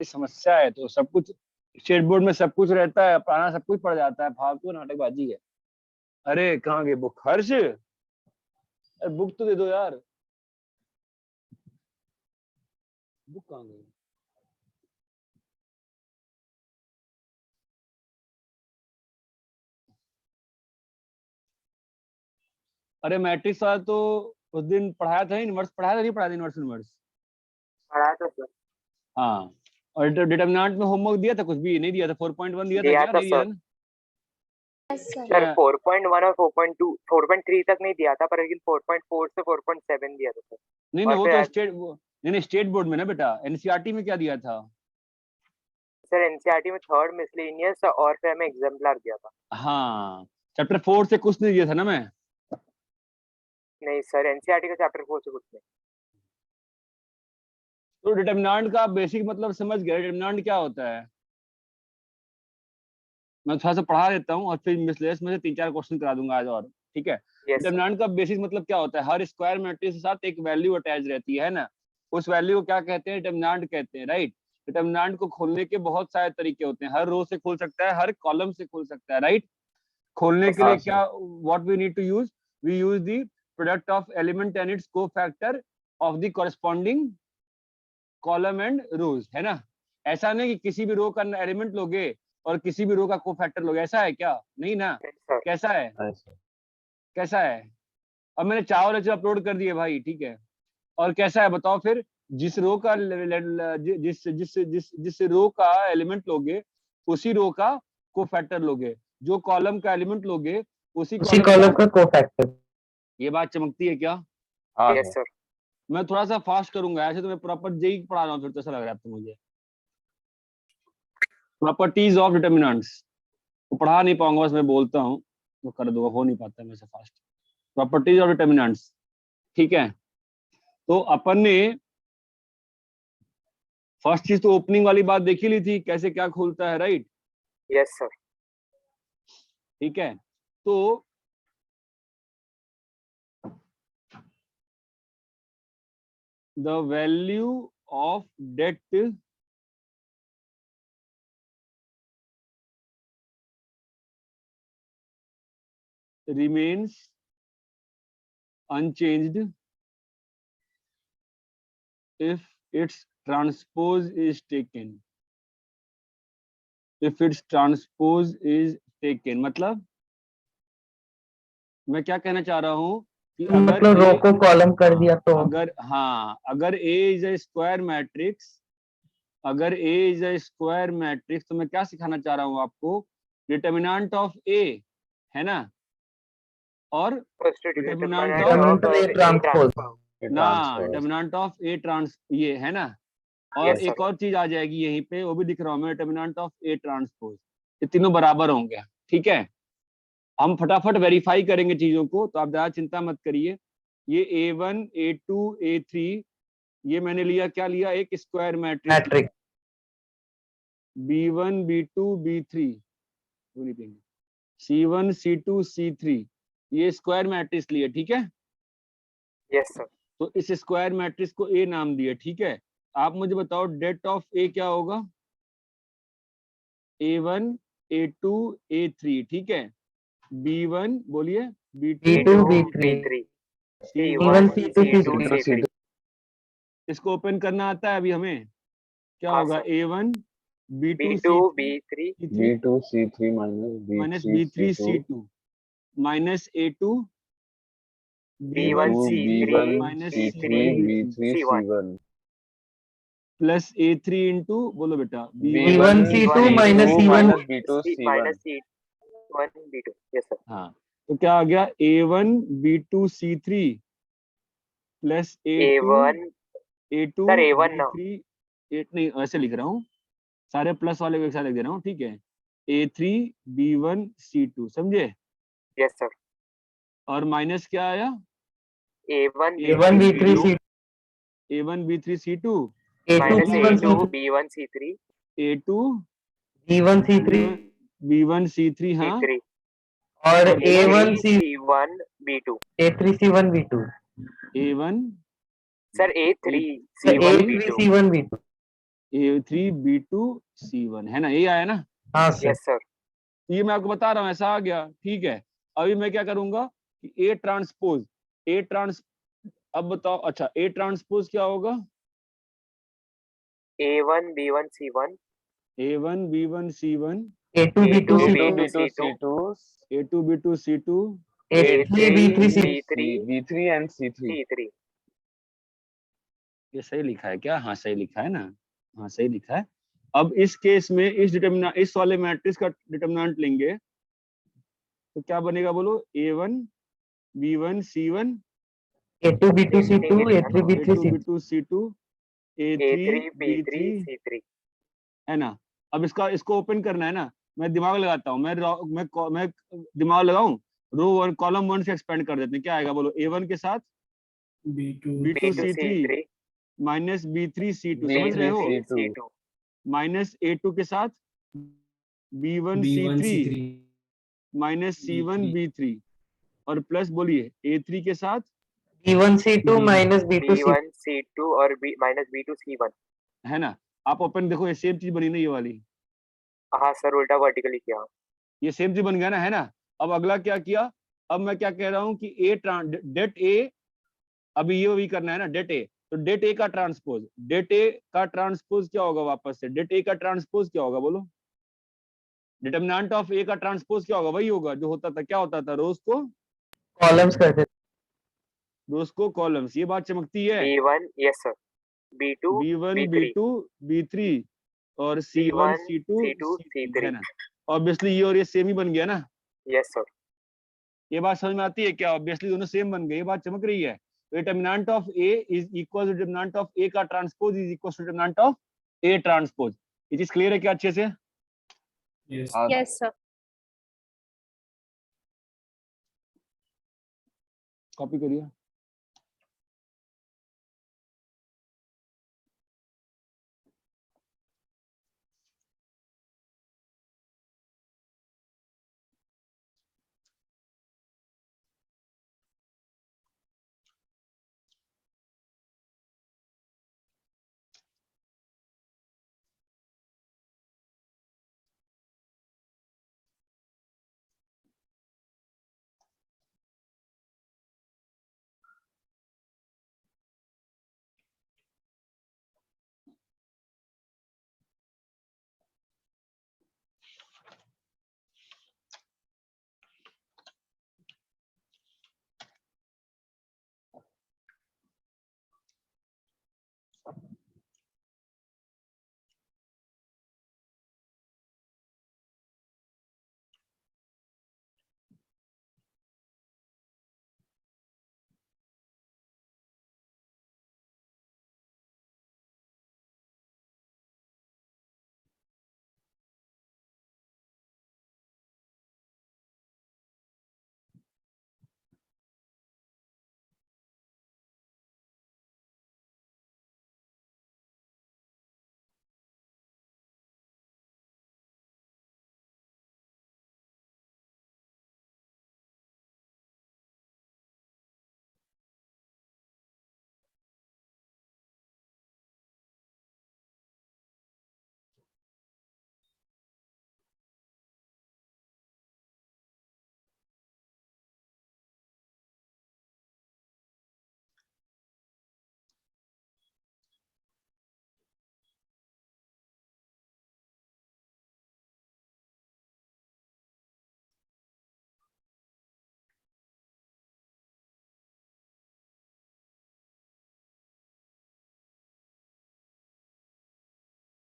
की समस्या है, तो सब कुछ स्टेट बोर्ड में सब कुछ रहता है, पढ़ाना सब कुछ पड़ जाता है, फालतू नाटकबाजी है। अरे कहाँ गए बुक? हर्ष, अरे बुक तो दे दो यार, बुक कहाँ गई? अरे मैट्रिक्स वाला तो उस दिन पढ़ाया था, यूनिवर्स पढ़ाया था, नहीं पढ़ाया था यूनिवर्स यूनिवर्स? पढ़ाया था सर। हाँ, और डिटरमिनेंट में होमवर्क दिया था? कुछ भी नहीं दिया था? 4.1 दिया था क्या? नहीं दिया ना सर 4.1 और 4.2 4.3 तक नहीं दिया था, पर लेकिन 4.4 से 4.7 दिया था सर। नहीं नहीं, वो तो स्टेट, नहीं स्टेट बोर्ड में ना बेटा। एनसीईआरटी में क्या दिया था? सर एनसीईआरटी में थर्ड मिसलेनियस और फिर हमें एग्जाम्पलर दिया था। हाँ, चैप्टर 4 से कुछ नहीं दिया था ना मैं? नहीं सर, एनसीईआरटी का चैप्टर 4 से कुछ नहीं। तो डिटरमिनेंट का बेसिक मतलब समझ गया? डिटरमिनेंट क्या होता है? मैं थोड़ा सा पढ़ा देता हूँ और फिर मिसलेनियस में से 3-4 क्वेश्चन करा दूंगा आज और, ठीक है? डिटरमिनेंट का बेसिक मतलब क्या होता है? हर स्क्वायर मैट्रिक्स के साथ एक वैल्यू अटैच रहती है ना, उस वैल्यू को क्या कहते हैं? डिटरमिनेंट कहते हैं, राइट? डिटरमिनेंट को खोलने के बहुत सारे तरीके होते हैं, हर रो से खोल सकता है, हर कॉलम से खोल सकता है, राइट? खोलने के लिए क्या, what we need to use? We use the product of element and its cofactor of the corresponding column and rows, है ना? ऐसा नहीं कि किसी भी रो का एलिमेंट लोगे और किसी भी रो का कोफैक्टर लोगे, ऐसा है क्या? नहीं ना। कैसा है? कैसा है? अब मैंने चावल अपलोड कर दिए भाई, ठीक है? और कैसा है बताओ फिर? जिस रो का जिस जिस जिस जिस रो का एलिमेंट लोगे उसी रो का कोफैक्टर लोगे, जो कॉलम का एलिमेंट लोगे उसी कॉलम का कोफैक्टर। ये बात चमकती है क्या? Yes sir. मैं थोड़ा सा फास्ट करूंगा, ऐसे तो मैं प्रॉपर जेई पढ़ा रहा हूँ, फिर तो ऐसा लग रहा है आपको मुझे। प्रॉपर्टीज ऑफ डिटर्मिनेंट्स तो पढ़ा नहीं पाऊंगा, बस मैं बोलता हूँ तो कर दूंगा, हो नहीं पाता मेरे से फास्ट। प्रॉपर्टीज ऑफ डिटर्मिनेंट्स, ठीक है? तो अपन ने फर्स्ट चीज तो ओपनिंग वाली बात देखी ली थी, कैसे क्या खुलता है, राइट? Yes sir. ठीक है, तो the value of debt remains unchanged if its transpose is taken. If its transpose is taken मतलब मैं क्या कहना चाह रहा हूँ कि अगर मतलब रो को कॉलम कर दिया तो अगर, हाँ, अगर A is a square matrix, अगर A is a square matrix, तो मैं क्या सिखाना चाह रहा हूँ आपको? डिटर्मिनेंट ऑफ A, है ना? और डिटर्मिनेंट ऑफ A ट्रांस, ये है ना? और एक और चीज आ जाएगी यहीं पे, वो भी दिख रहा हूँ मैं, डिटर्मिनेंट ऑफ A ट्रांसपोज। ये तीनों बराबर होंगे, ठीक है? हम फटाफट वेरीफाई करेंगे चीजों को, तो आप ज्यादा चिंता मत करिए। ये A1 A2 A3, ये मैंने लिया, क्या लिया? एक square matrix. B1 B2 B3, C1 C2 C3, ये स्क्वायर मैट्रिक्स लिए, ठीक है? Yes sir. तो इस स्क्वायर मैट्रिक्स को A नाम दिया, ठीक है? आप मुझे बताओ डेट ऑफ A क्या होगा? A1 A2 A3, ठीक है? B1 बोलिए, B2 B3 C1 C2 C3। इसको ओपन करना आता है अभी हमें? क्या होगा? A1 B2 B3 B2 C3 minus B3 C2 minus A2 B1 C3 minus C3 B3 C1 plus A3 into, बोलो बेटा, B1 C2 minus C1 B2 C1 minus C1 B2। Yes sir. हाँ, तो क्या आ गया? A1 B2 C3 plus A1 A2 sir A1 ना, B3, 8 नहीं, ऐसे लिख रहा हूँ, सारे प्लस वाले को एक साथ लिख दे रहा हूँ, ठीक है? A3 B1 C2, समझे? Yes sir. और माइनस क्या आया? A1 B3 C A1 B3 C2 minus A2 B1 C3 A2 B1 C3 B1 C3, हाँ, C3 और A1 C1 B2 A3 C1 B2 A1 sir A3 A3 C1 B2 C1 B2 A3B2C1 है ना, ये आया ना। हाँ sir. Yes sir. ये मैं आपको बता रहा हूँ ऐसा आ गया, ठीक है। अभी मैं क्या करूंगा कि ए ट्रांस अब बताओ, अच्छा ए ट्रांसपोज क्या होगा? A1B1C1 A1B1C1 A2B2 A2B2C2 A2B2C2 A3B3C B3 and C3. C3। ये सही लिखा है क्या? हाँ सही लिखा है ना, हाँ सही लिखा है। अब इस केस में इस वाले मैट्रिक्स का डिटर्मिनेंट लेंगे तो क्या बनेगा बोलो? A1B1C1 A2B2C2 A3B3C2 A2B2C2 A3B3 A3B3C3। है ना। अब इसको ओपन करना है ना, मैं दिमाग लगाता हूँ, मैं दिमाग लगाऊं, रो वन कॉलम वन से एक्सपेंड कर देते हैं, क्या आएगा बोलो? A1 के साथ B2C3 माइनस B3C2, समझ रहे हो? B3C2 माइनस A2 के साथ B1C3 माइनस C1B3 और प्लस बोलिए A3 के साथ B1C2 minus B2C B1C2 और माइनस B2C1। है ना। आप ओपन देखो, ये सेम चीज बनी ना, ये वाली, हाँ सर, उल्टा वर्टिकली किया। ये सेम चीज बन गया ना, है ना। अब अगला क्या किया? अब मैं क्या कह रहा हूँ कि डेट ए, अभी ये भी करना है ना, डेट ए, तो डेट ए का ट्रांसपोज क्या होगा? वापस से डेट ए का ट्रांसपोज क्या होगा बोलो? डिटर्मिनेंट ऑफ ए का ट्रांसपोज क्या होगा? वही होगा जो होता था, क्या होता था? columns करते रोज को कॉलम्स, ये बात चमकती है। B1 yes sir. B2 B1 B3 B2 B3 और C1 C1 C2 C2 C3 है C3। ना। ऑब्वियसली ये और ये सेम ही बन गया ना। Yes sir. ये बात समझ में आती है क्या? ऑब्वियसली दोनों सेम बन गए, ये बात चमक रही है। Determinant of A is equal to determinant of A का transpose is equal to determinant of A transpose. ये चीज क्लियर है क्या अच्छे से? Yes sir. कॉपी करिए।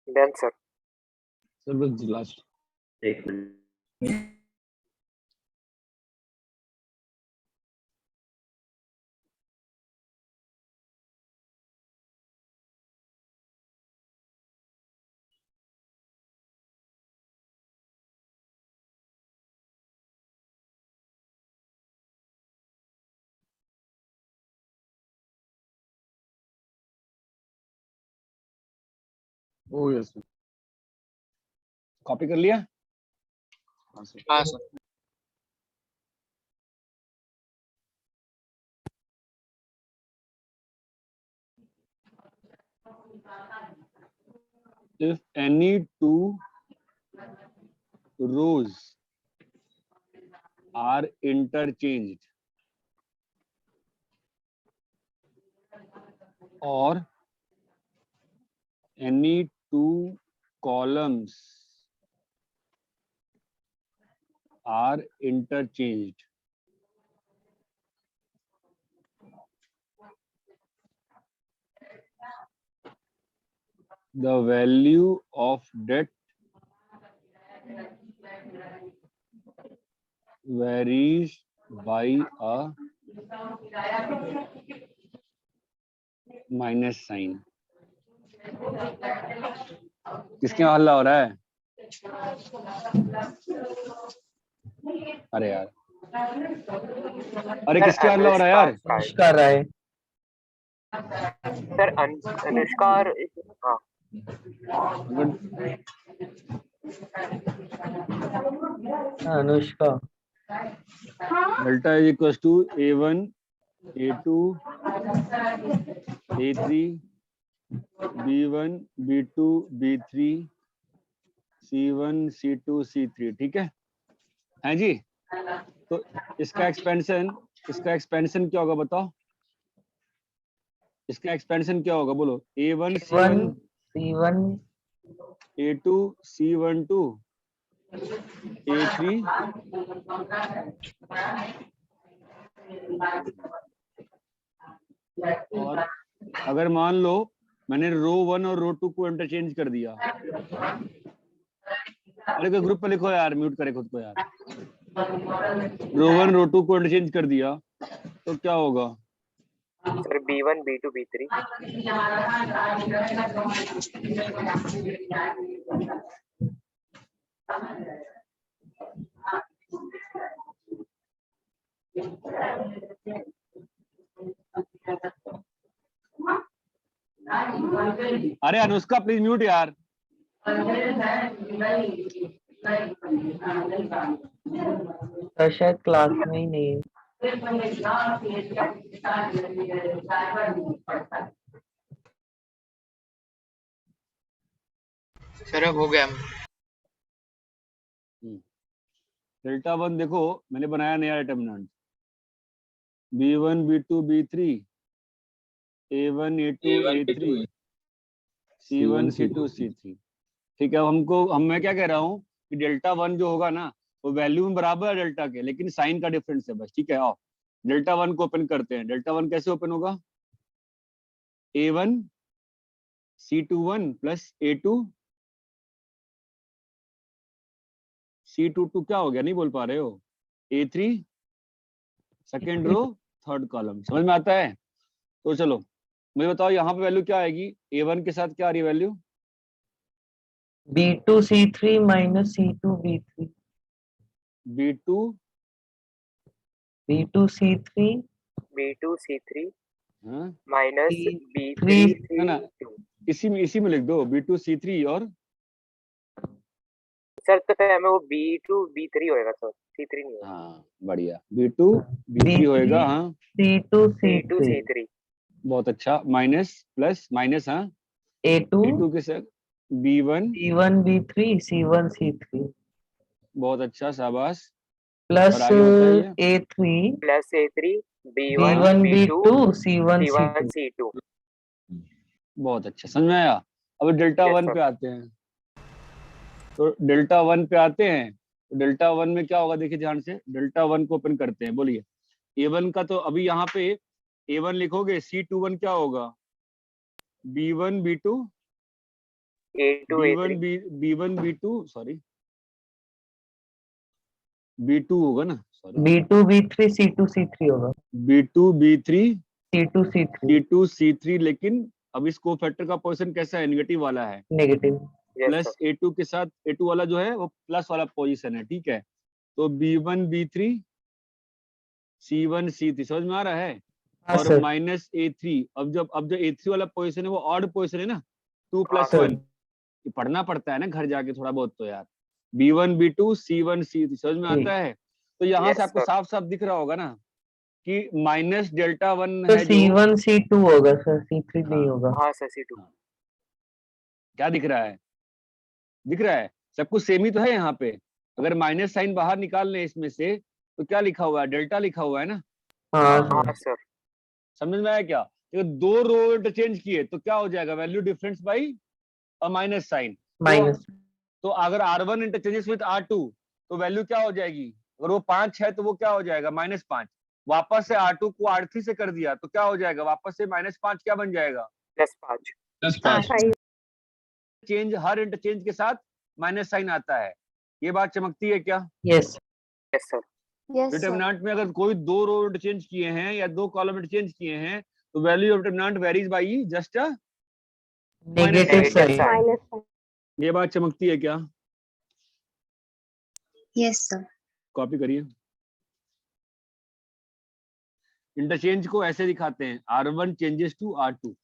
Done sir. सर बस लास्ट एक मिनट। ओ यस, कॉपी कर लिया? हाँ सर। हाँ sir. if any two rows are interchanged or any two columns are interchanged, the value of debt varies by a minus sign. किसके यहाँ हल्ला हो रहा है? अरे यार, अरे किसके यहाँ हल्ला हो रहा है यार? अनुष्का राय। सर अनुष्का और हाँ Anushka. Delta is equal to A1 A2 A3 B1 B2 B3 C1 C2 C3, ठीक है जी। तो इसका एक्सपेंशन क्या होगा बताओ? इसका एक्सपेंशन क्या होगा बोलो? A1 C1 C1 A2 C12 A3 और अगर मान लो मैंने रो 1 और रो 2 को इंटरचेंज कर दिया, अरे कोई ग्रुप पे लिखो यार, म्यूट करे खुद को यार। रो 1 रो 2 को इंटरचेंज कर दिया तो क्या होगा? सर B1 B2 B3 अरे अनुष्का प्लीज म्यूट यार। शायद क्लास में ही नहीं है। सर अब हो गया। डेल्टा 1 देखो मैंने बनाया नया determinant B1 B2 B3 A1 A2 A3 C1 C2 C3, ठीक है। मैं क्या कह रहा हूँ कि डेल्टा 1 जो होगा ना वो वैल्यू में बराबर है डेल्टा के, लेकिन साइन का डिफरेंस है बस, ठीक है। आओ डेल्टा 1 को ओपन करते हैं। डेल्टा 1 कैसे ओपन होगा? A1 C21 plus A2 C22 क्या हो गया, नहीं बोल पा रहे हो? A3 second row third column, समझ में आता है? तो चलो मुझे बताओ यहाँ पे वैल्यू क्या आएगी? A1 के साथ क्या आ रही है value? B2 C3 minus C2 B3 B2 C3 B2 C3 हाँ माइनस B3 है ना, इसी में लिख दो B2 C3 और सर तो फिर हमें वो B2 B3 होएगा सर, C3 नहीं होगा। हाँ बढ़िया, B2 B3 होएगा। हाँ C2 B2 C3 C3 बहुत अच्छा, माइनस प्लस माइनस, हाँ A2 के साथ B1 C1 B3 C1 C3 बहुत अच्छा, शाबाश। प्लस और आगे बताइए A3 plus A3 B1 B2 C1 C1 C2 C2 बहुत अच्छा, समझ में आया? अब डेल्टा 1 पे आते हैं। तो डेल्टा 1 पे आते हैं, तो डेल्टा 1 में क्या होगा देखिए ध्यान से। डेल्टा 1 को ओपन करते हैं, बोलिए। A1 का तो अभी यहाँ पे A1 लिखोगे, C21 क्या होगा? B1 B2 A2 A3 B1 B2 sorry B2 होगा ना, sorry B2 B3 C2 C3 होगा। B2 B3 C2 C3 C2 C3, लेकिन अब इस कोफैक्टर का पोजीशन कैसा है? नेगेटिव वाला है। नेगेटिव प्लस A2 के साथ A2 वाला जो है वो प्लस वाला पोजीशन है, ठीक है। तो B1 B3 C1 C3 समझ में आ रहा है? हाँ, और सर। माइनस A3, अब जो A3 वाला पोजीशन है वो ऑड पोजीशन है ना, 2 हाँ, + 1। ये पढ़ना पड़ता है ना घर जाके थोड़ा बहुत तो यार। B1 B2 C1 C3 समझ में आता है? तो यहाँ से आपको साफ साफ दिख रहा होगा ना कि माइनस डेल्टा 1 तो है जो C1 C2 होगा सर, C3 नहीं होगा। हाँ सर C2 क्या दिख रहा है? दिख रहा है, सब कुछ सेम ही तो है यहाँ पे। अगर माइनस साइन बाहर निकाल लें इसमें से तो क्या लिखा हुआ है, डेल्टा लिखा हुआ है ना। हाँ हाँ सर। सर। समझ में आया क्या? अगर दो रो इंटरचेंज किए तो क्या हो जाएगा, value difference by minus sign. Minus. तो अगर R1 इंटरचेंजेस विद R2 तो वैल्यू क्या हो जाएगी, अगर वो 5 है तो वो क्या हो जाएगा, -5। वापस से R2 को R3 से कर दिया तो क्या हो जाएगा, वापस से -5 क्या बन जाएगा, +5। +5 चेंज, हर इंटरचेंज के साथ माइनस साइन आता है। ये बात चमकती है क्या? यस। Yes sir. डिटरमिनेंट में अगर कोई दो रो इंटरचेंज किए हैं या दो कॉलम इंटरचेंज किए हैं तो value of determinant varies by just negative sign. -5 ये बात चमकती है क्या? Yes sir. कॉपी करिए। इंटरचेंज को ऐसे दिखाते हैं, R1 changes to R2।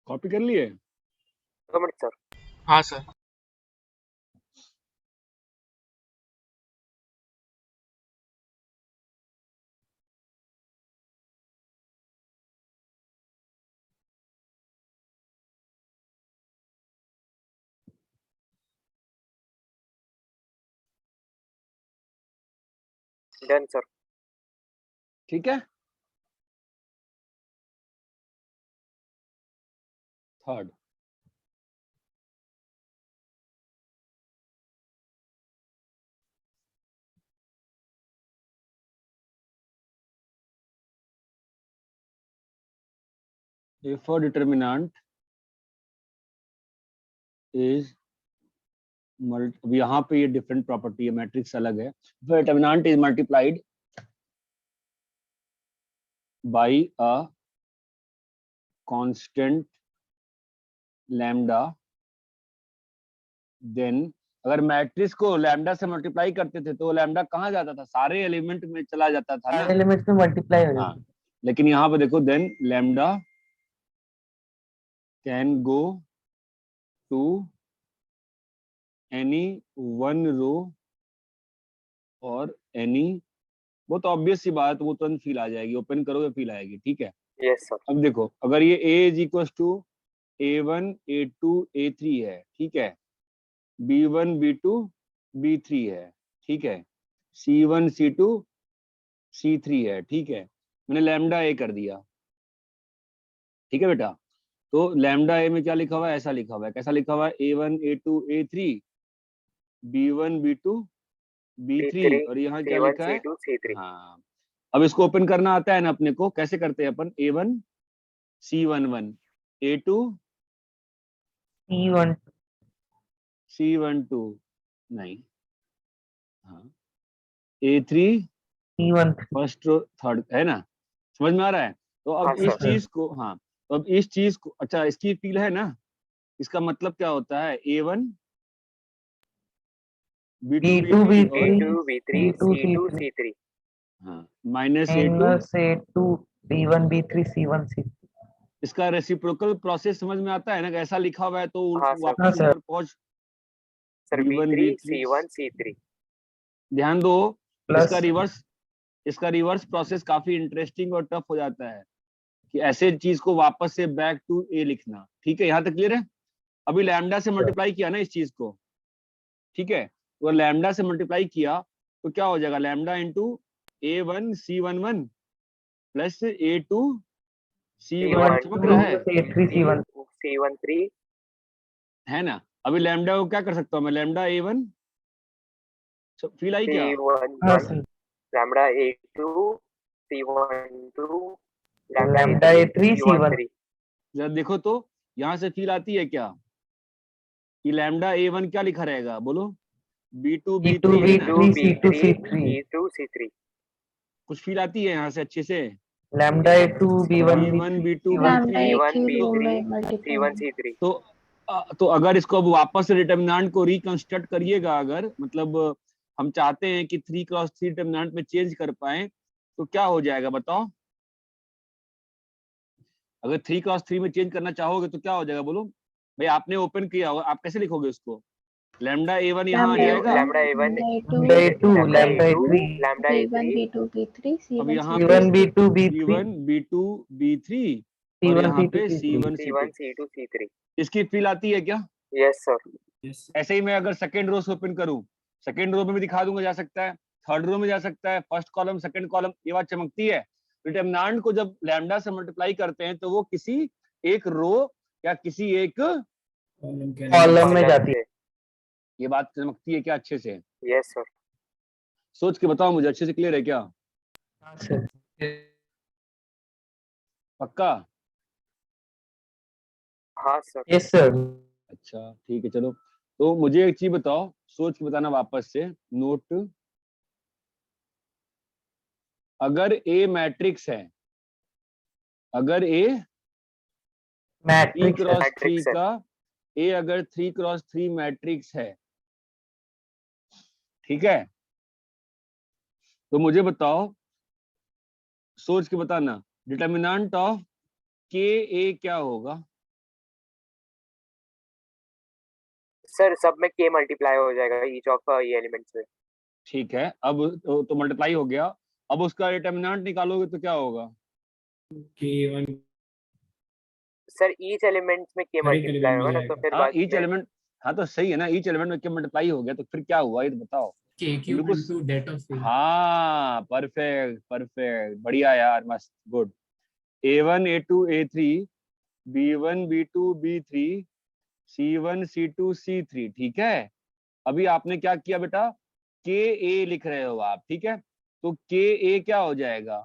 Copy कर लिए? 2 मिनट सर। हाँ सर। Done sir. ठीक है। Third, if a determinant is अब यहाँ पे ये डिफरेंट प्रॉपर्टी है, मैट्रिक्स अलग है। Determinant is multiplied by a constant lambda, then अगर मैट्रिक्स को लैम्डा से मल्टीप्लाई करते थे तो लैम्डा कहाँ जाता था, सारे एलिमेंट में चला जाता था सारे ना। एलिमेंट्स में मल्टीप्लाई हो हाँ, जाता है। लेकिन यहाँ पे देखो, then lambda can go to any one row और एनी, वो तो ऑब्वियस सी बात, वो तुरंत फील आ जाएगी, ओपन करोगे फील आएगी। ठीक है। Yes sir. अब देखो, अगर ये A is equal to A1 A2 A3 है, ठीक है, B1 B2 B3 है, ठीक है, C1 C2 C3 है, ठीक है, मैंने लैम्डा A कर दिया। ठीक है बेटा, तो लैम्डा A में क्या लिखा हुआ है, ऐसा लिखा हुआ है, कैसा लिखा हुआ है, A1 A2 A3 B1 B2 B3 और यहाँ क्या C1 लिखा है, C2 C3। हाँ। अब इसको ओपन करना आता है ना अपने को, कैसे करते हैं अपन, A1 C11 A2 C1 C12 नहीं, हाँ A3 C1 first row third है ना, समझ में आ रहा है? तो अब हाँ, इस सर। चीज को, हाँ तो अब इस चीज को, अच्छा इसकी फील है ना, इसका मतलब क्या होता है A1 B2 B2 B3 और B2 B3 B2 C2 C3 C3 हाँ minus A2, minus A2 B1 B3 C1 C3। इसका रेसिप्रोकल प्रोसेस समझ में आता है ना, ऐसा लिखा हुआ है तो हाँ, सर। हाँ, वापस सर। ऊपर पहुंच, sir B1 B3 B3 C1 C3 ध्यान दो, प्लस इसका रिवर्स प्रोसेस काफी इंटरेस्टिंग और टफ हो जाता है कि ऐसे चीज को वापस से बैक टू ए लिखना। ठीक है, यहाँ तक क्लियर है? अभी लैम्डा से मल्टीप्लाई किया ना इस चीज को, ठीक है, तो लैम्डा से मल्टीप्लाई किया तो क्या हो जाएगा, lambda into A1 C11 plus A2 C1, चमक रहा है? A3 C1 C13 है ना? अभी लैम्डा को क्या कर सकता हूँ मैं, लैम्डा A1 फील आई क्या? हाँ C11 sir. lambda A2 C12 lambda A3 C1 C13 जरा देखो तो यहाँ से फील आती है क्या कि लैम्डा A1 क्या लिखा रहेगा, बोलो? B2 B2 B3 है ना? B3 C2 C3 C2 C3 कुछ फील आती है यहाँ से अच्छे से? Lambda A2 B1 B1 B2 lambda B3 एक C1 ही रो B3 में मल्टीप्लाई C1 C3 तो अगर इसको अब वापस से डिटर्मिनेंट को रिकंस्ट्रक्ट करिएगा, अगर मतलब हम चाहते हैं कि 3x3 डिटर्मिनेंट में चेंज कर पाए तो क्या हो जाएगा बताओ? अगर 3x3 में चेंज करना चाहोगे तो क्या हो जाएगा, बोलो भाई? आपने ओपन किया होगा, आप कैसे लिखोगे उसको? लैम्डा A1 यहाँ आ जाएगा, lambda A1 lambda A2 lambda A3 lambda B1 A3 B2 B3 अब C1 यहाँ C2 पे C1 B2 B3 B1 B2 B3 और C1 यहाँ C2 पे C3 C1 C1 C2। C2 C3 इसकी फील आती है क्या? yes sir ऐसे ही मैं अगर सेकेंड रो से ओपन करूं, सेकेंड रो में भी दिखा दूंगा, जा सकता है थर्ड रो में जा सकता है, फर्स्ट कॉलम सेकंड कॉलम, ये बात चमकती है। डिटरमिनेंट को जब लैम्डा से मल्टीप्लाई करते हैं तो वो किसी एक रो या किसी एक कॉलम में जाती है। ये बात चमकती है क्या अच्छे से? yes sir सोच के बताओ मुझे, अच्छे से क्लियर है क्या? हाँ सर। पक्का? हाँ सर यस सर। अच्छा ठीक है, चलो तो मुझे एक चीज बताओ, सोच के बताना वापस से नोट। अगर ए मैट्रिक्स है, अगर ए 3 मैट्रिक्स क्रॉस 3 मैट्रिक्स है का, ए अगर 3x3 मैट्रिक्स है, ठीक है, तो मुझे बताओ, सोच के बताना, डिटर्मिनेंट ऑफ के ए क्या होगा? सर सब में k मल्टीप्लाई हो जाएगा ईच ऑफ ये एलिमेंट्स में ठीक है, अब तो मल्टीप्लाई हो गया, अब उसका डिटर्मिनेंट निकालोगे तो क्या होगा? सर ईच एलिमेंट्स में k मल्टीप्लाई होगा ना तो फिर हाँ बाद ईच में एलिमेंट, हाँ तो सही है ना, ईच एलिमेंट में क्या मल्टीप्लाई हो गया तो फिर क्या हुआ ये तो बताओ बिल्कुल। हाँ परफेक्ट परफेक्ट, बढ़िया यार, मस्त, good. A1 A2 A3 B1 B2 B3 C1 C2 C3, ठीक है। अभी आपने क्या किया बेटा, के ए लिख रहे हो आप, ठीक है, तो के ए क्या हो जाएगा,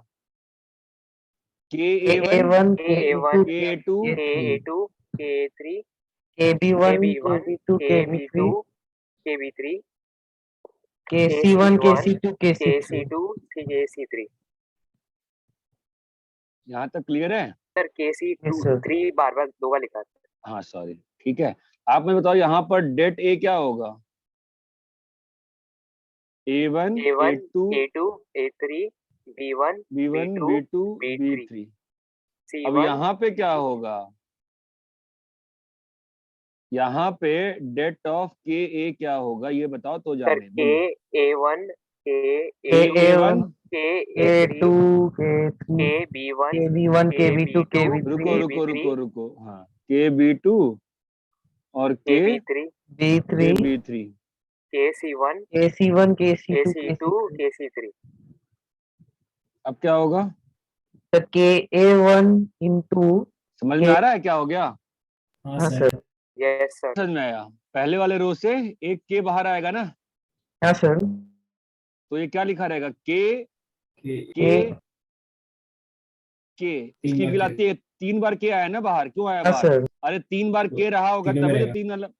के A1 A1 K2 K2 K3 KB1 KB1 KB2 KB3 KB2 KB3 KC1 KC2 KC3 KC2 KC3 यहाँ तक क्लियर है? Sir KC2 Yes, sir. 3 बार बार दो बार लिखा है हाँ सॉरी, ठीक है। आप मैं बताओ यहाँ पर डेट ए क्या होगा, A1 A1 A2 A2 A3 B1 B1 B2 B3। अब C1 यहाँ पे क्या होगा, यहाँ पे डेट ऑफ के ए क्या होगा ये बताओ तो सर जाने, बोलो। A1 A1 K3 A2 K3 KB1 KB1 KB2 रुको KB3 रुको रुको रुको, हाँ KB2 और KB3 B3 KB3। KC1 KC1 KC2 KC2 KC3 अब क्या होगा, सर KA1 into समझ में आ रहा है क्या हो गया? हाँ सर। यस सर समझ में आया? पहले वाले रो से एक के बाहर आएगा ना, हाँ सर। तो ये क्या लिखा रहेगा, के K के, इसकी फील आती है, 3 बार के आया ना बाहर, क्यों आया हाँ बाहर? सर। अरे 3 बार के रहा होगा तभी तो 3 अलग,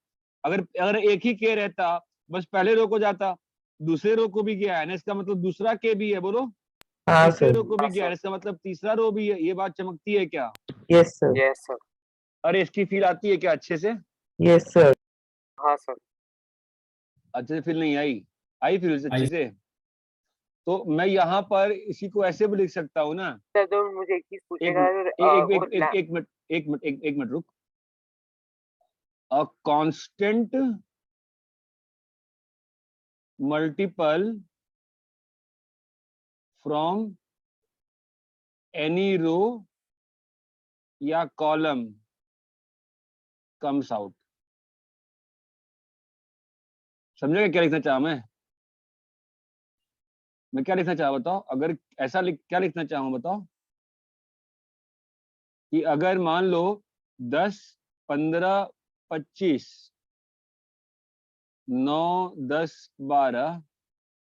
अगर अगर एक ही के रहता बस पहले रो को जाता, दूसरे रो को भी गया है ना, इसका मतलब दूसरा के भी है, बोलो। हाँ तीसरे सर। रो को भी गया है, इसका मतलब तीसरा रो भी है। ये बात चमकती है क्या? Yes sir. Yes sir. अरे इसकी फील आती है क्या अच्छे से? Yes sir. हाँ सर। अच्छे से फील नहीं आई? आई फील अच्छे से? तो मैं यहाँ पर इसी को ऐसे भी लिख सकता हूँ ना। सर तो मुझे एक चीज एक पूछेगा, एक मिनट, एक मिनट रुक। A constant multiple from any row या कॉलम कम्स आउट। समझेगा क्या लिखना चाहा मैं क्या लिखना चाहा बताओ? अगर ऐसा क्या लिखना चाहूँ बताओ? कि अगर मान लो 10, 15, 25, 9, 10, 12,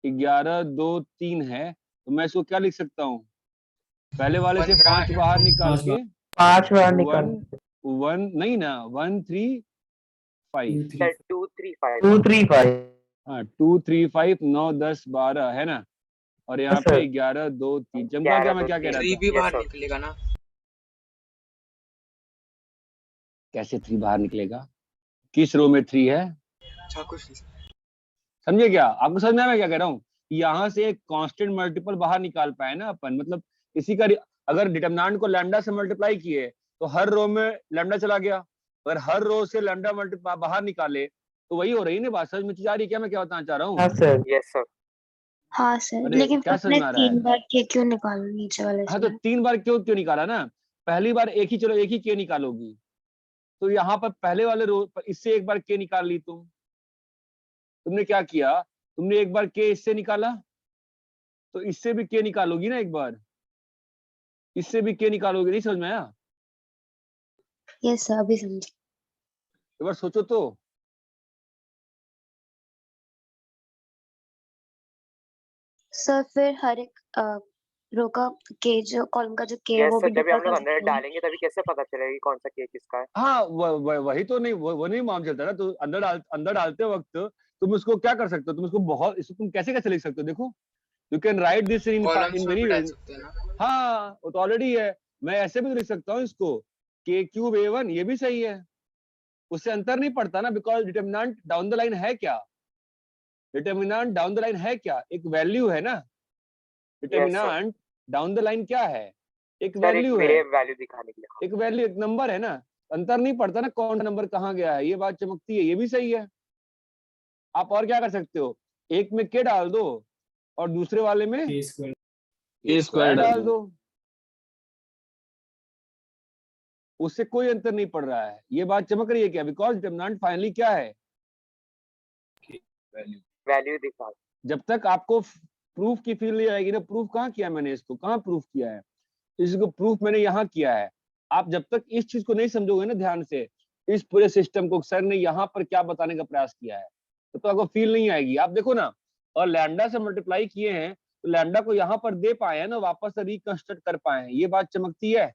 11, 2, 3 है, तो मैं इसको क्या लिख सकता हूँ? पहले वाले से 5 बाहर निकाल के 5 बार निकाल। 1 नहीं ना, 1 3 5। सर 2 3 5। 2 3 5। हाँ 2 3 5, 9 10 12 है ना, और यहाँ सर। पे 11 2 3। चमका क्या मैं क्या कह रहा था? भी बाहर निकलेगा ना? कैसे 3 बाहर निकलेगा? किस रो में 3 है? अच्छा कुछ समझे क्या? आपको समझ में आया मैं क्या कह रहा हूँ? यहाँ से एक कांस्टेंट मल्टीपल बाहर निकाल पाए ना अपन, मतलब इसी का अगर डिटरमिनेंट को लैम्डा से मल्टीप्लाई किए तो हर रो में लैम्डा चला गया, अगर हर रो से लैम्डा मल्टीप्लाई बाहर निकाले तो वही हो रही ना बात। समझ में चीज आ रही है क्या मैं क्या बताना चाह रहा हूँ? हाँ सर। Yes sir. हाँ सर, अरे लेकिन क्या फिर समझ मैं में आ रहा है? 3 बार के क्यों निकालू नीचे वाले हाँ से? तो 3 बार क्यों क्यों निकाला ना? पहली बार एक ही, चलो एक ही के निकालोगी तो यहाँ पर पहले वाले रो पर इससे एक बार के निकाल ली तुमने क्या किया? तुमने एक बार के इससे निकाला तो इससे भी के निकालोगी ना, एक बार इससे भी के निकालोगी। नहीं समझ में आया? यस सर, अभी समझ। एक बार सोचो तो। सर फिर हर एक रो का के, जो कॉलम का जो के है यस वो सर, भी जब डिफर हम लोग कर अंदर सकते हैं। डालेंगे तभी कैसे पता चलेगा कि कौन सा केक किसका है? हाँ वही तो नहीं, वो नहीं मालूम चलता ना। तो अंदर डालते वक्त तुम उसको क्या कर सकते हो? तुम उसको बहुत, इसको तुम कैसे कैसे लिख सकते हो? देखो, you can write this in columns in में भी वेरी। डाल सकते हैं ना? हाँ वो तो ऑलरेडी है। मैं ऐसे भी तो लिख सकता हूँ इसको, के क्यूब A1, ये भी सही है। उससे अंतर नहीं पड़ता ना, because determinant down the line है क्या? डिटर्मिनेंट डाउन द लाइन है क्या? एक वैल्यू है ना। Yes sir. Determinant down the line क्या है? एक सर एक वैल्यू है, वेव वैल्यू दिखाने के लिए। एक वैल्यू, एक नंबर है ना। अंतर नहीं पड़ता ना कौन सा नंबर कहाँ गया है। ये बात चमकती है, ये भी सही है। आप और क्या कर सकते हो? एक में के डाल दो और दूसरे वाले में ए स्क्वायर ए स्क्वायर डाल दो, उससे कोई अंतर नहीं पड़ रहा है। ये बात चमक रही है क्या? बिकॉज डिटर्मिनेंट फाइनली क्या है? वैल्यू दिखा। जब तक आपको प्रूफ की फील नहीं आएगी ना, प्रूफ कहाँ किया मैंने इसको, कहाँ प्रूफ किया है? इसको प्रूफ मैंने यहाँ किया है। आप जब तक इस चीज को नहीं समझोगे ना ध्यान से, इस पूरे सिस्टम को सर ने यहाँ पर क्या बताने का प्रयास किया है, तो आपको फील नहीं आएगी। आप देखो ना, और लैम्डा से मल्टीप्लाई किए हैं तो लैम्डा को यहाँ पर दे पाए हैं ना, वापस से रिकंस्ट्रक्ट कर पाए हैं। ये बात चमकती है।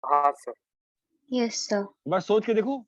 हाँ सर। Yes sir. बस सोच के देखो।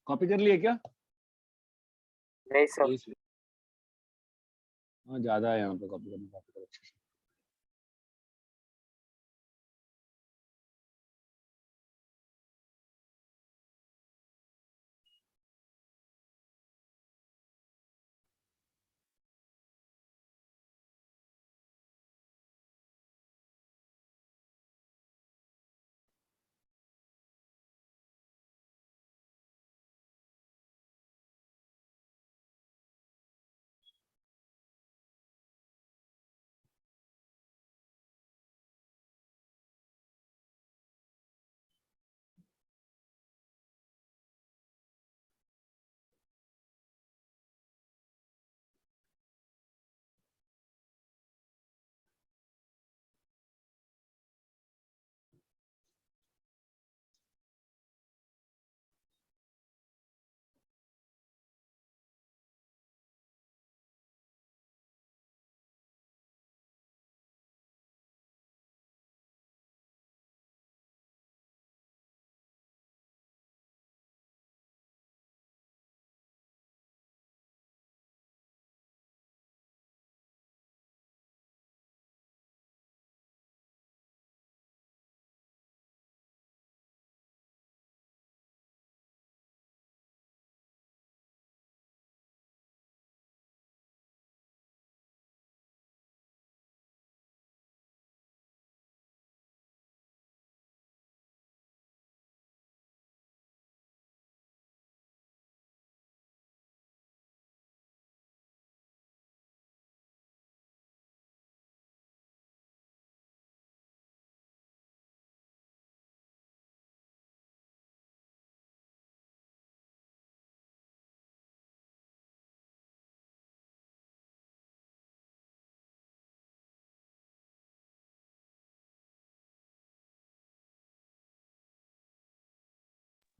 कॉपी कर लिए क्या? नहीं सर। हाँ ज्यादा है यहाँ पे, कॉपी करना कॉपी करो अच्छे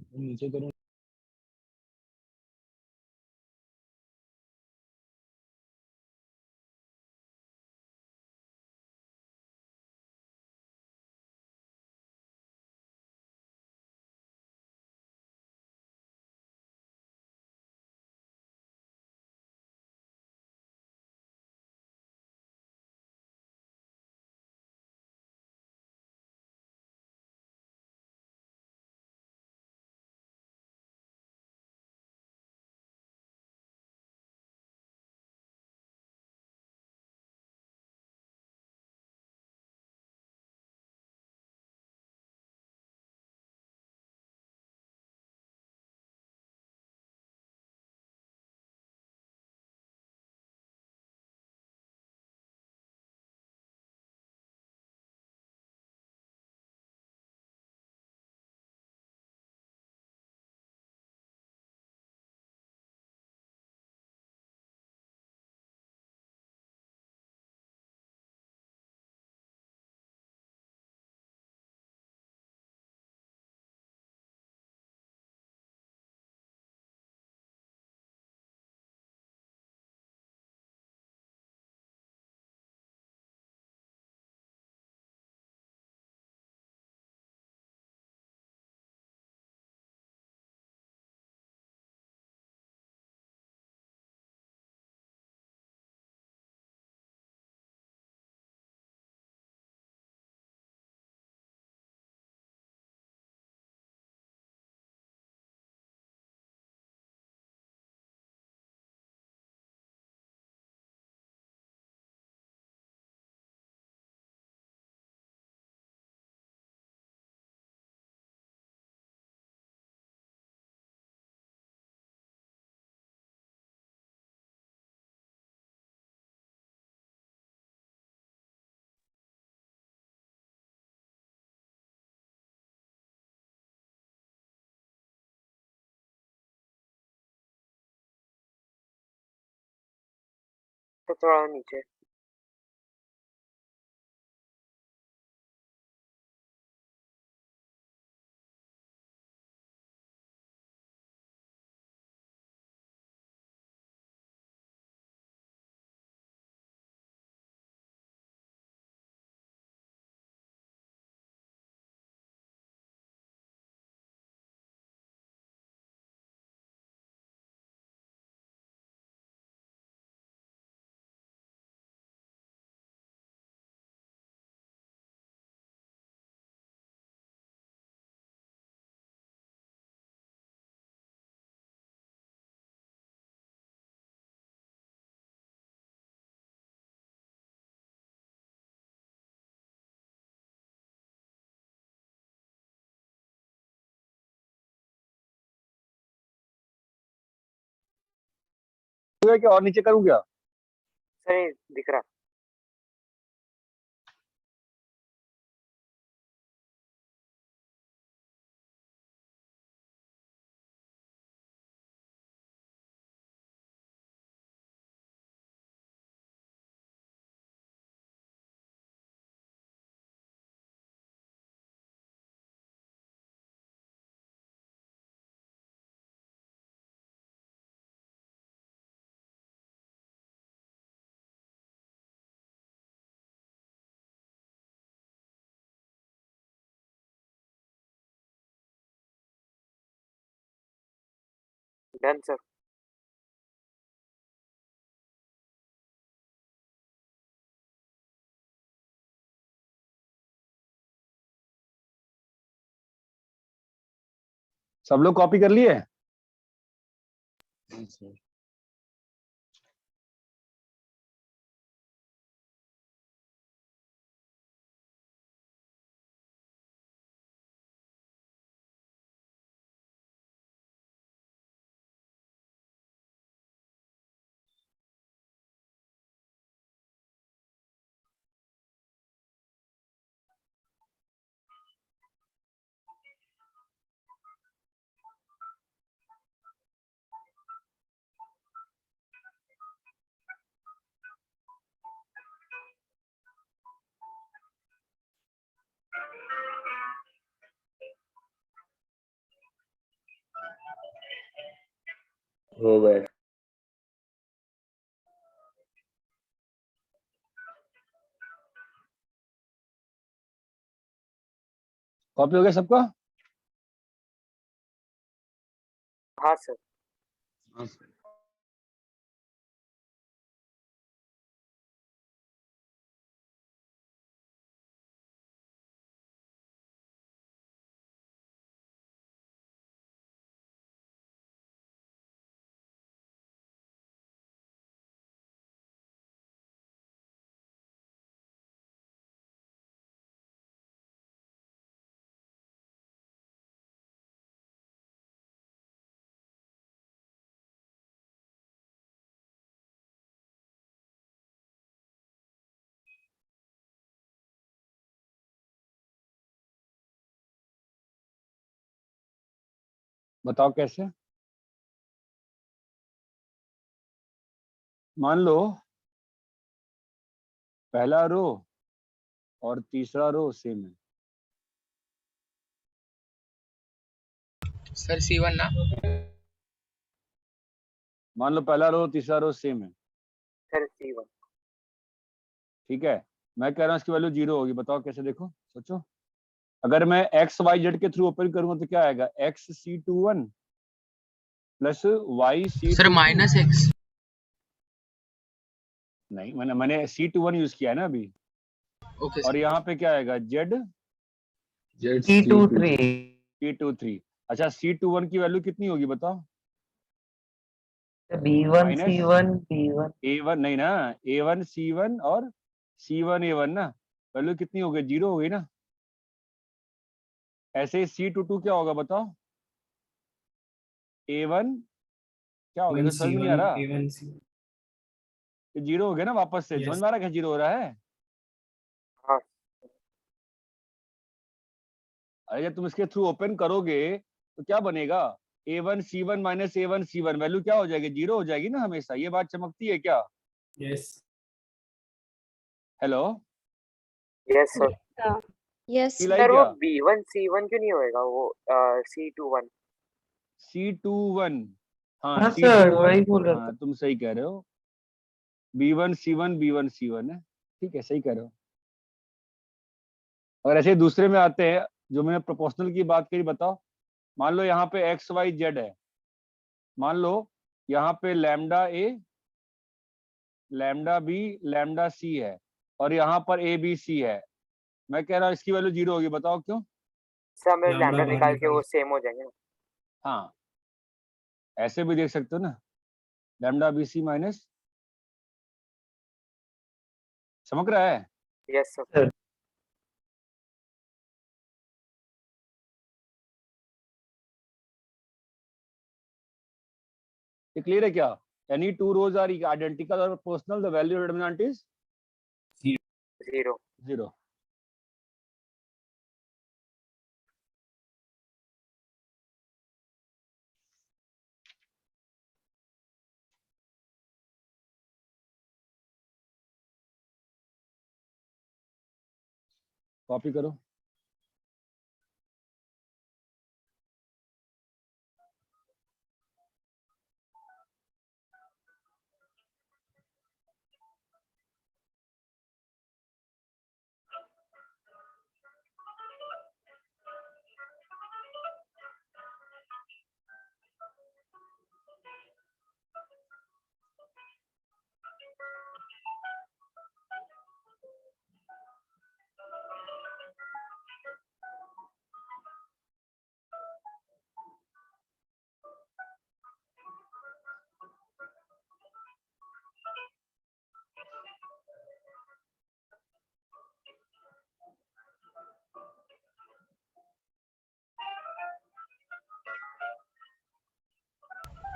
से। नीचे करो। तो थोड़ा नीचे। क्या और नीचे करूँ क्या? सर ये दिख रहा। Done sir. सब लोग कॉपी कर लिए? हो गए। कॉपी हो गया सबका? हाँ सर। बताओ कैसे? मान लो पहला रो और तीसरा रो सेम है। सर C1 ना। मान लो पहला रो तीसरा रो सेम है, सर C1। ठीक है। मैं कह रहा हूँ इसकी वैल्यू 0 होगी, बताओ कैसे? देखो सोचो। अगर मैं एक्स वाई जेड के थ्रू ओपन करूंगा तो क्या आएगा? XC21 plus YC22। Sir -X। नहीं, मैंने C21 यूज किया है ना अभी। ओके और सर। यहाँ पे क्या आएगा? T23 C23। अच्छा, C21 की वैल्यू कितनी होगी बताओ? B1 minus C1 B1 A1, नहीं ना, A1 C1 और C1 A1 ना, वैल्यू कितनी हो गई? 0 हो गई ना। ऐसे ही C22 क्या होगा बताओ? A1 क्या हो गया? तो समझ में नहीं आ रहा। ये 0 हो गया ना वापस से। समझ में आ रहा क्या 0 हो रहा है? हाँ अरे जब तुम इसके थ्रू ओपन करोगे तो क्या बनेगा? A1 C1 minus A1 C1, value क्या हो जाएगी? 0 हो जाएगी ना हमेशा। ये बात चमकती है क्या? Hello, yes sir. Yes feel I sir वो क्या? B1 C1 क्यों नहीं होएगा वो C21? C21, हाँ हाँ सर C21, वही बोल रहा था। हाँ तुम सही कह रहे हो। B1 C1 B1 C1 है, ठीक है, सही कह रहे हो। अगर ऐसे दूसरे में आते हैं, जो मैंने प्रोपोर्शनल की बात करी, बताओ। मान लो यहाँ पे XYZ है, मान लो यहाँ पे lambda A lambda B lambda C है, और यहाँ पर ABC है। मैं कह रहा हूँ इसकी वैल्यू 0 होगी, बताओ क्यों? सर हमें लैम्डा निकाल के वो सेम हो जाएंगे ना। हाँ, ऐसे भी देख सकते हो ना, लैम्डा BC माइनस। समझ रहा है? Yes sir. सर ये क्लियर है क्या? any two rows are identical or personal, the value of determinant is 0. 0. Copy करो.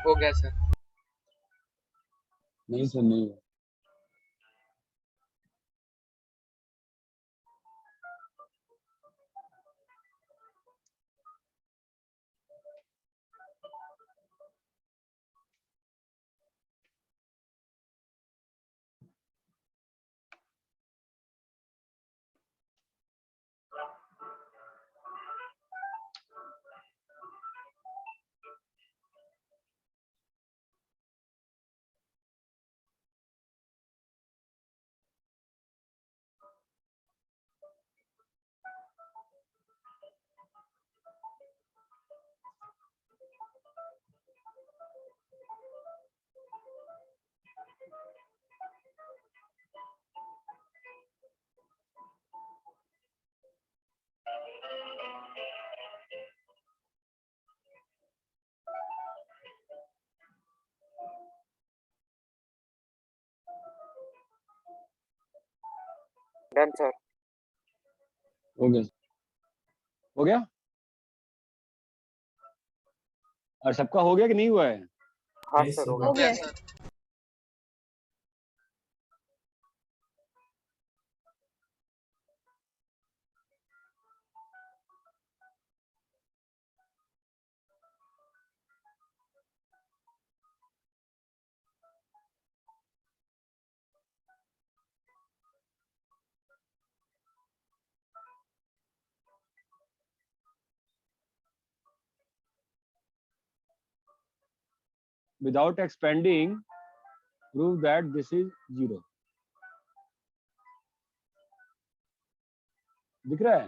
हो गया सर. नहीं सर नहीं हुआ. Done sir. हो गया. हो गया. और सबका हो गया कि नहीं हुआ है? हाँ सर हो हो गया. गया sir. Without expanding, prove that this is 0. दिख रहा है?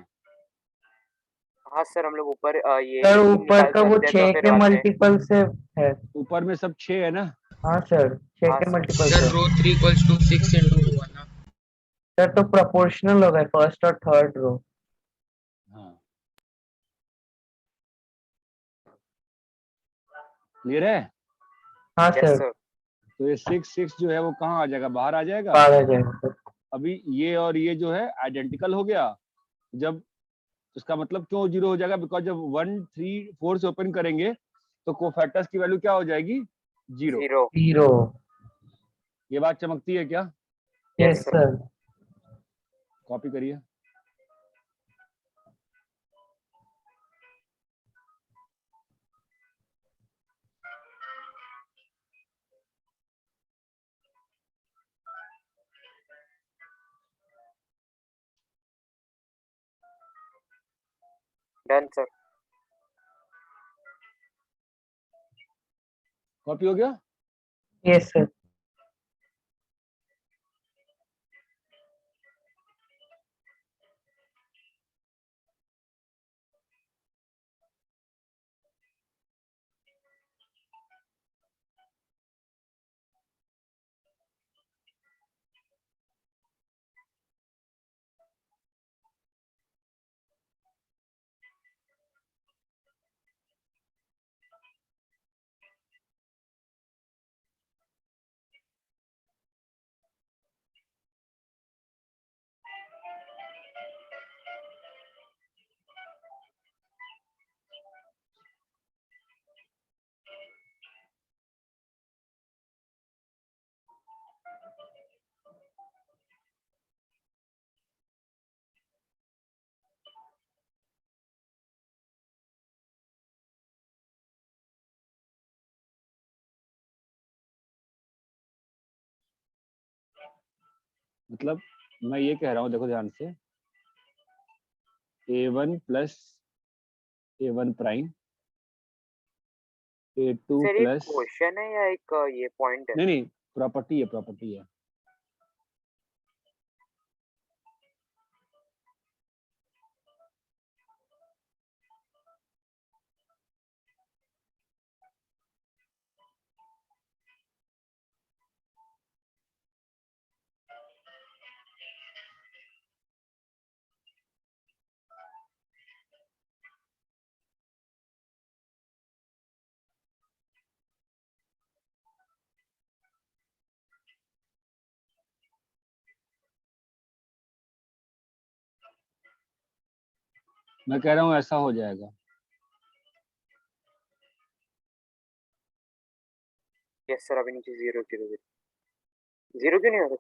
हाँ सर हम लोग ऊपर ये सर ऊपर का वो निकाल सकते हैं 6 तो फिर के बाद में. मल्टीपल से है. ऊपर में सब 6 है ना? हाँ सर 6 हाँ के सर. मल्टीपल सर से. रो 3 इक्वल्स टू 6 into 2 है ना. सर तो प्रोपोर्शनल होगा फर्स्ट और थर्ड रो. हाँ. क्लियर है? हाँ यस सर सर. तो ये 6 6 जो है वो कहाँ आ जाएगा? बाहर आ जाएगा. बाहर आ जाएगा सर. अभी ये और ये जो है आइडेंटिकल हो गया. जब इसका मतलब क्यों 0 हो जाएगा? बिकॉज जब 1 3 4 से ओपन करेंगे तो कोफैक्टर्स की वैल्यू क्या हो जाएगी? 0. 0. ये बात चमकती है क्या? Yes sir. कॉपी करिए. Done sir. कॉपी हो गया? Yes sir. मतलब मैं ये कह रहा हूँ, देखो ध्यान से, A1 plus A1 prime, A2 sir ये प्लस, क्वेश्चन है या एक ये पॉइंट है? नहीं प्रॉपर्टी है, प्रॉपर्टी है। मैं कह रहा हूँ ऐसा हो जाएगा। यस सर, अभी नीचे 0 0 0 0 क्यों नहीं हो रहा?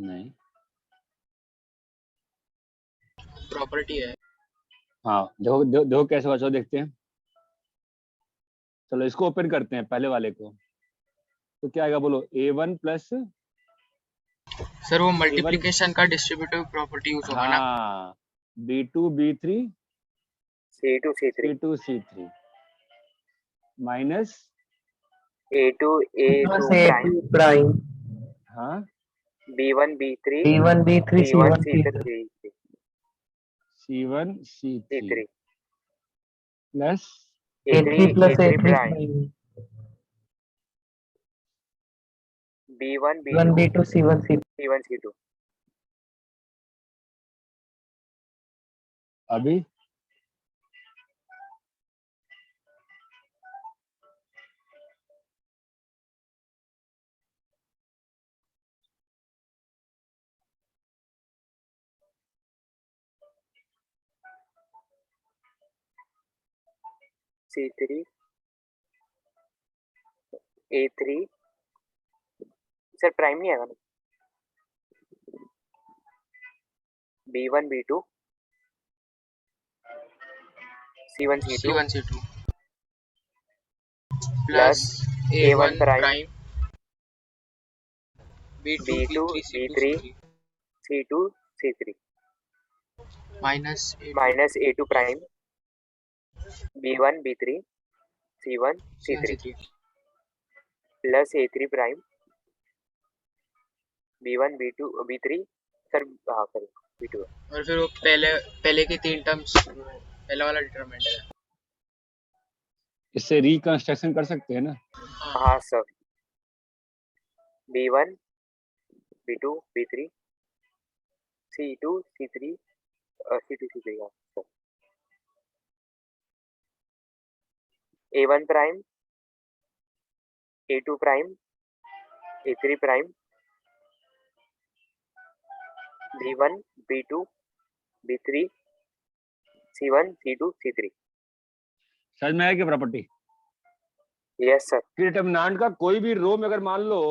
नहीं, प्रॉपर्टी है। हाँ देखो देखो देखो कैसे बचाओ, देखते हैं। चलो इसको ओपन करते हैं, पहले वाले को। तो क्या आएगा बोलो, A1 प्लस, सर वो मल्टीप्लिकेशन का डिस्ट्रीब्यूटिव प्रॉपर्टी यूज होगा ना। हाँ, B2 B3 C2 C3 C2 C3 minus, A2 A2 plus prime A2 prime, हाँ, B1 B3 B1 B3 C1 C1 C3 C3 C1 C3 C3 plus A3 plus A3 A3 prime prime, B1 B1 B2 B2 C1 C2 C1 C2। अभी C3 A3 sir prime नहीं आएगा ना? B1 B2 C1 C2 C1 C2 plus plus A1 A1 prime prime B2 B2 B3 C2 B3 C3 C2 C3 minus A2 minus A2 prime B1 B3 C1 C1 C3 C3 plus A3 prime B1 B2 B3 sir, हाँ sir B2 और फिर वो पहले के 3 terms पहला वाला determinant है। इससे रिकंस्ट्रक्शन कर सकते हैं ना। हाँ sir, B1 B2 B3 C2 C3 C2 C3 हाँ sir. A1 prime A2 prime A3 prime B1 B2 B3 C1 C2 C3। समझ में आया क्या प्रॉपर्टी? Yes sir. डिटरमिनेंट का कोई भी रो में अगर मान लो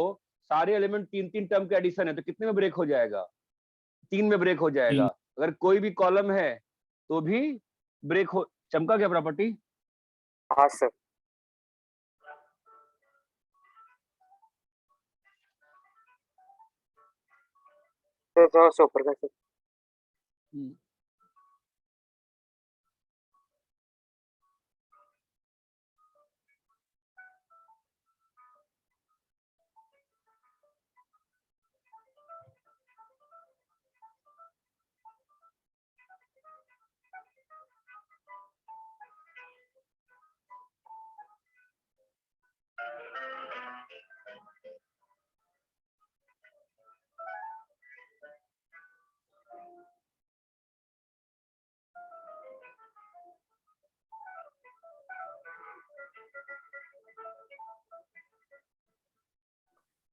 सारे एलिमेंट 3 टर्म के एडिशन है तो कितने में ब्रेक हो जाएगा? 3 में ब्रेक हो जाएगा। अगर कोई भी कॉलम है तो भी ब्रेक हो। चमका क्या प्रॉपर्टी? हाँ सर। सर थोड़ा सा ऊपर का सर।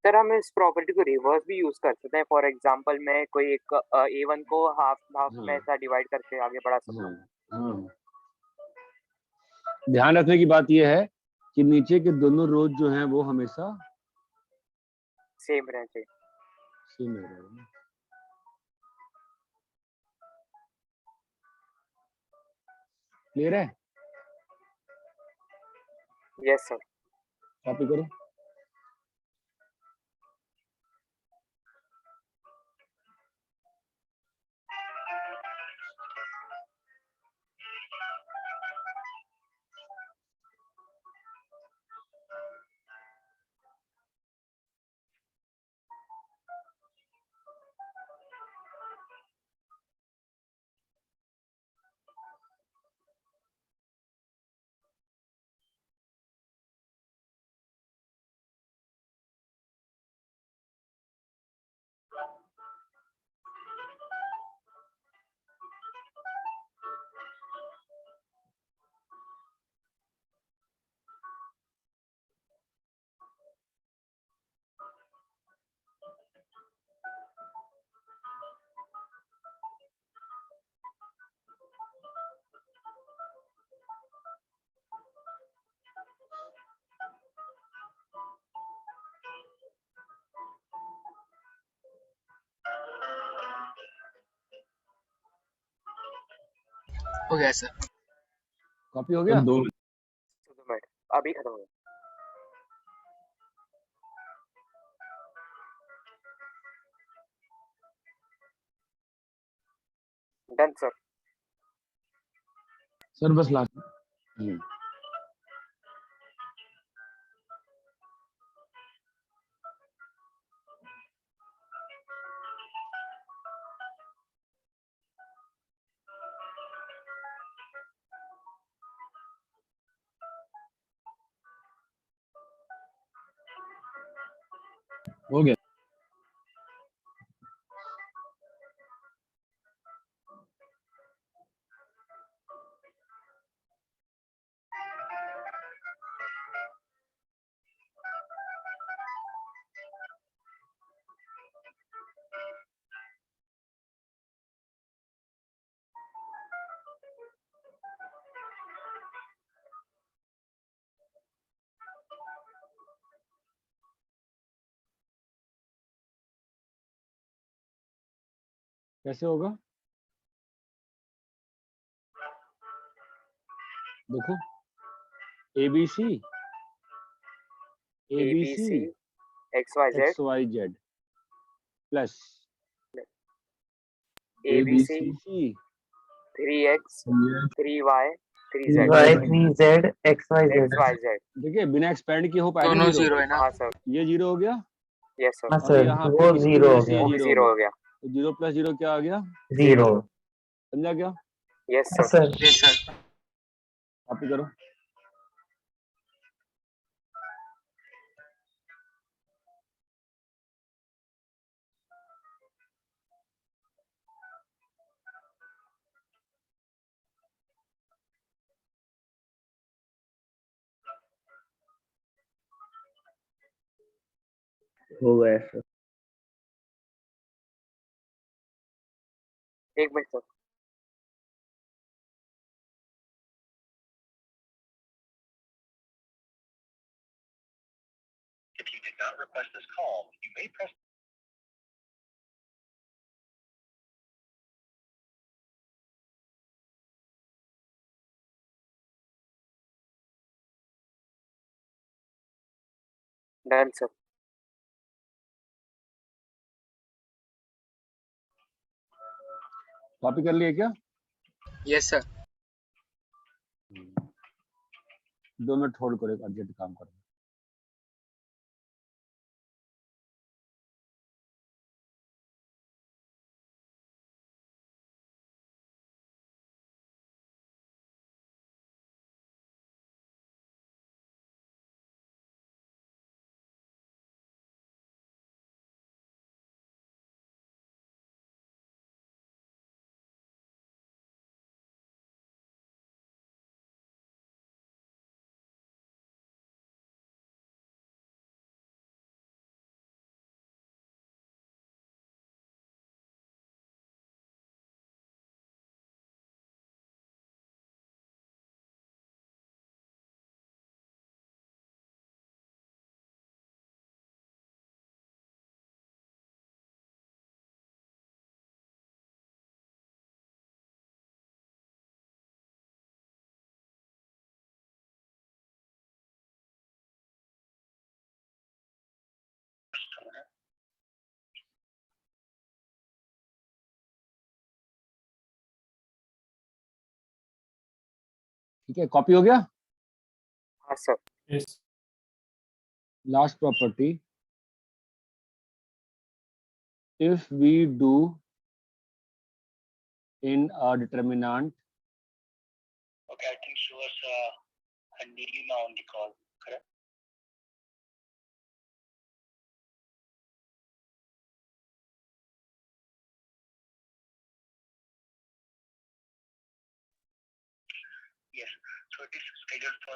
सर हम इस प्रॉपर्टी को रिवर्स भी यूज कर सकते हैं। फॉर एग्जांपल मैं कोई एक A1 को हाफ हाफ में ऐसा डिवाइड करके आगे बढ़ा सकता हूँ। ध्यान रखने की बात यह है कि नीचे के दोनों रोज जो हैं वो हमेशा सेम रहना चाहिए। सेम रहेगा। क्लियर है? Yes sir. कॉपी करो। हो गया सर। कॉपी हो गया? सर 2 मिनट, अभी खत्म हो गया। Done sir. सर बस लास्ट हो गया। कैसे होगा देखो, ABC ABC XYZ XYZ plus ABC ABC 3X 3Y 3Z 3Z XYZ। XYZ। देखिए बिना एक्सपेंड किए हो पाया ना दोनों जीरो। जीरो है ना। हाँ सर। ये जीरो हो गया यस सर। हाँ और सर, यहाँ वो पे इसकी जीरो वजह हो से ये गया। वो भी जीरो जीरो हो हो गया। गया। तो जीरो प्लस जीरो क्या आ गया? जीरो। समझा क्या? यस हाँ sir. Sir. Yes sir. Copy करो। हो गया सर। एक minute sir. Done sir. Copy कर लिए क्या? Yes sir. 2 मिनट होल्ड करो, एक अर्जेंट काम करो। ठीक है, कॉपी हो गया। हाँ sir. Yes Last property, if we do in a determinant Okay, I think she was and Neelima on the call, correct? Yes. So it is scheduled for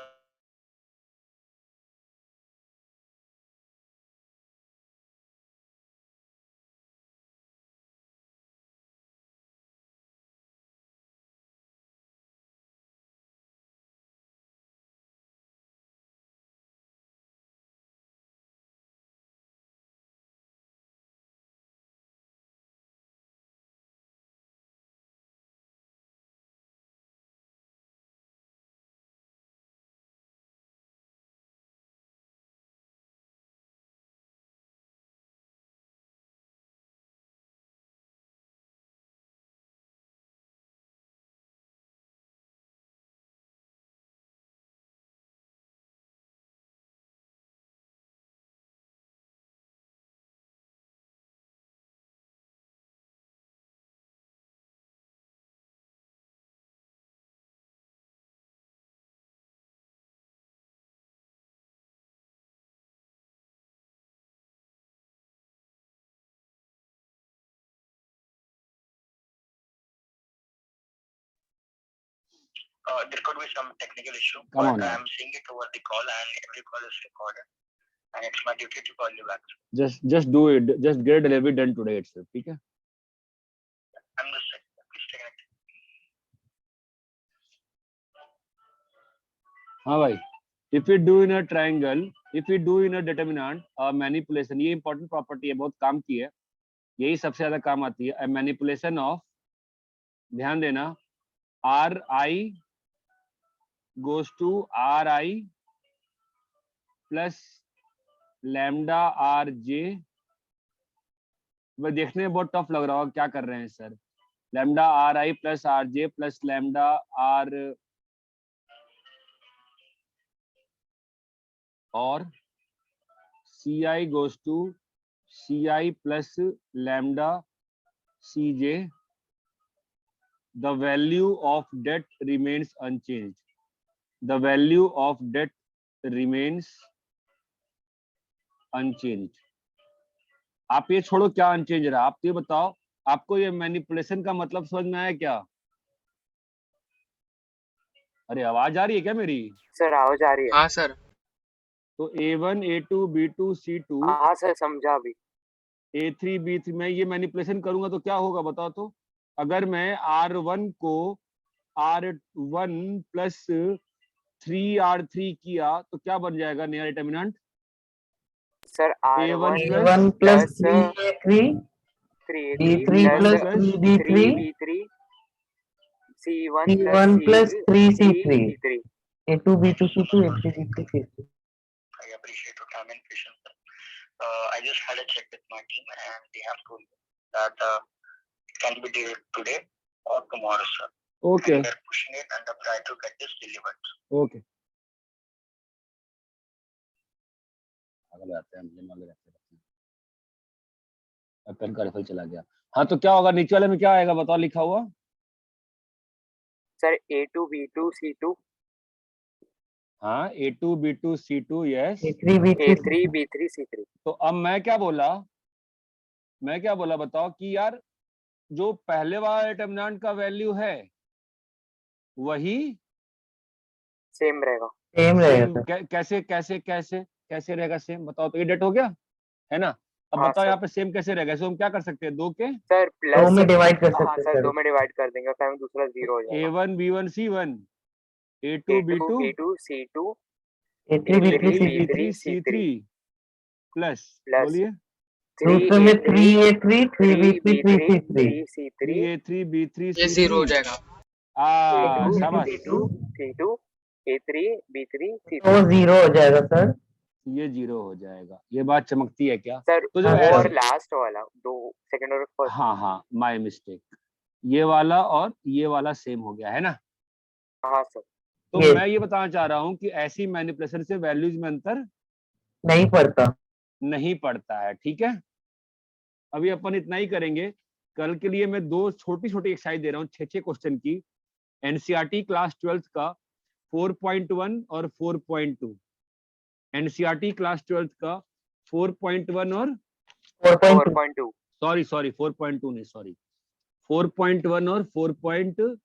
There could be some technical issue, Come but on, I man. am seeing it over the call, and every call is recorded, and it's my duty to call you back. Just do it. Just get delivery done today itself. ठीक है? I'm just saying, please stay connected. हाँ भाई. If we do in a triangle, if we do in a determinant, manipulation, ये important property है, बहुत काम की है. यही सबसे ज्यादा काम आती है. A manipulation of, ध्यान देना, Ri goes to Ri plus lambda Rj. वह देखने में बहुत टफ लग रहा होगा, क्या कर रहे हैं sir? Lambda Ri plus Rj plus lambda R और Ci goes to Ci plus lambda Cj. The value of debt remains unchanged. The value of debt remains unchanged. आप ये छोड़ो, क्या अनचेंज रहा? आप ये बताओ, आपको ये मैनिपुलेशन का मतलब समझ में आया क्या? अरे आवाज आ रही है क्या मेरी? सर आवाज आ रही है। हाँ सर। तो A1, A2, B2, C2, हाँ सर समझा अभी। A3, B3 में ये मैनिपुलेशन करूंगा तो क्या होगा बताओ तो? अगर मैं R1 को R1 प्लस 3R3 किया तो क्या बन जाएगा नया determinant? Sir A1 A1 plus 3A3, B3 plus 3B3, C1 plus 3C3, A2 B2 C2, A3 B3 C3. I appreciate your time and patience, sir. I just had a check with my team, and they have told me that it can be delivered today or tomorrow, sir. Okay. And we're pushing it and try to get this delivered. Okay. अगले आते हैं, pen का refer चला गया. हाँ तो क्या होगा नीचे वाले में, क्या आएगा बताओ लिखा हुआ? Sir A2 B2 C2. हाँ A2 B2 C2 yes. A3 B3 C3. तो अब मैं क्या बोला बताओ कि यार जो पहले वाला डिटरमिनेंट का वैल्यू है वही सेम रहेगा। कैसे रहेगा सेम? बताओ तो. ये डेट हो गया है ना? अब बताओ यहाँ पे सेम कैसे रहेगा? इसको हम क्या कर सकते हैं? 2 के सर प्लस 2 में डिवाइड कर हाँ सकते सर हैं 2 में डिवाइड कर देंगे, फिर दूसरा 0 हो जाएगा। A1 B1 C1, A2 B2 C2, A3 B3 C3 plus बोलिए दूसरे में 3A3 3B3 3C3 3A3 B3 ये 0 हो जाएगा। शाबाश. C2 A3 B3 C3 तो 0 हो जाएगा सर। ये 0 हो जाएगा. ये बात चमकती है क्या? सर तो जो और लास्ट वाला 2 सेकंड और फर्स्ट। हाँ माय मिस्टेक. ये वाला और ये वाला सेम हो गया है ना? हाँ सर. तो मैं ये बताना चाह रहा हूँ कि ऐसी मैनिपुलेशन से वैल्यूज में अंतर नहीं पड़ता है. ठीक है, अभी अपन इतना ही करेंगे. कल के लिए मैं 2 छोटी एक्सरसाइज दे रहा हूँ 6 क्वेश्चन की. एनसीईआरटी क्लास 12th का 4.1 और 4.2. एनसीईआरटी क्लास 12th का 4.1 और 4.2. सॉरी 4.2 नहीं, सॉरी 4.1 और 4.4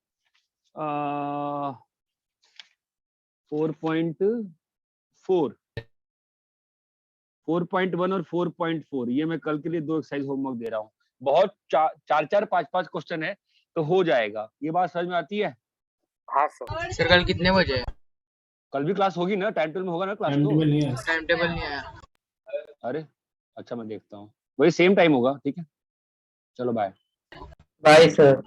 4.1 और 4.4. ये मैं कल के लिए 2 एक्सरसाइज होमवर्क दे रहा हूँ. बहुत 4 5 क्वेश्चन है तो हो जाएगा. ये बात समझ में आती है? हाँ सर. सर कल कितने बजे? कल भी क्लास होगी ना? टाइम टेबल में होगा ना क्लास? टाइम टेबल नहीं आया. अरे अच्छा मैं देखता हूँ. वही सेम टाइम होगा. ठीक है चलो बाय. Bye sir.